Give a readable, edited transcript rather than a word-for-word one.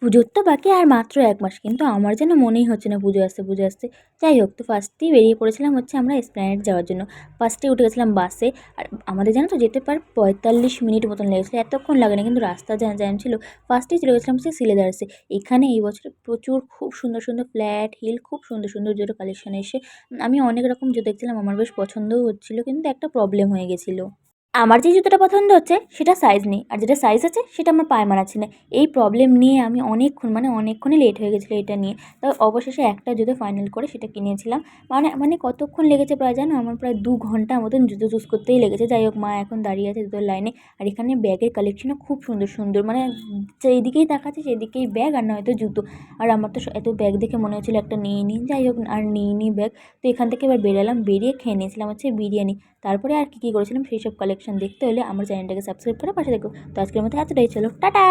পুজোর তো বাকি আর মাত্র ১ মাস। কিন্তু আমার যেন মনেই হচ্ছে না পুজো আসছে, পুজো আসছে। যাই হোক, তো ফার্স্টেই বেরিয়ে পড়েছিলাম হচ্ছে আমরা এসপ্ল্যানেড যাওয়ার জন্য। ফার্স্টে উঠে গেছিলাম বাসে। আর আমাদের জানো তো যেতে প্রায় ৪৫ মিনিট মতন লেগেছিল। এতক্ষণ লাগেনি, কিন্তু রাস্তা যা জ্যাম ছিল। ফার্স্টেই চলে গেছিলাম হচ্ছে সিলেদার্সে। এখানে এই বছরে প্রচুর খুব সুন্দর, সুন্দর ফ্ল্যাট, হিল খুব সুন্দর, সুন্দর জুতো কালেকশন এসে আমি অনেক রকম জুতো দেখছিলাম। আমার বেশ পছন্দও হচ্ছিল, কিন্তু একটা প্রবলেম হয়ে গেছিল। আমার যে জুতোটা পছন্দ হচ্ছে সেটা সাইজ নেই, আর যেটা সাইজ আছে সেটা আমার পায়ে মানাচ্ছে না। এই প্রবলেম নিয়ে আমি অনেকক্ষণই লেট হয়ে গেছিলো এটা নিয়ে। তো অবশেষে একটা জুতো ফাইনাল করে সেটা কিনেছিলাম। মানে কতক্ষণ লেগেছে প্রায় জানো? আমার প্রায় ২ ঘন্টা মতন জুতো চুজ করতেই লেগেছে। যাই হোক, মা এখন দাঁড়িয়ে আছে জুতোর লাইনে। আর এখানে ব্যাগের কালেকশনও খুব সুন্দর, সুন্দর। মানে যেদিকেই তাকাচ্ছে সেদিকেই ব্যাগ, আর নয়তো জুতো। আর আমার তো এত ব্যাগ দেখে মনে হচ্ছিলো একটা নিয়ে নিই। যাই হোক, আর নিইনি ব্যাগ। তো এখান থেকে এবার বেরালাম, বেরিয়ে খেয়ে নিয়েছিলাম হচ্ছে বিরিয়ানি। তারপরে আর কী করেছিলাম সেই সব কালেকশন দেখতে হলে আমার চ্যানেলটাকে সাবস্ক্রাইব করে পাশে দেখো। তো আজকের মতো এতটাই, চলো টাটা।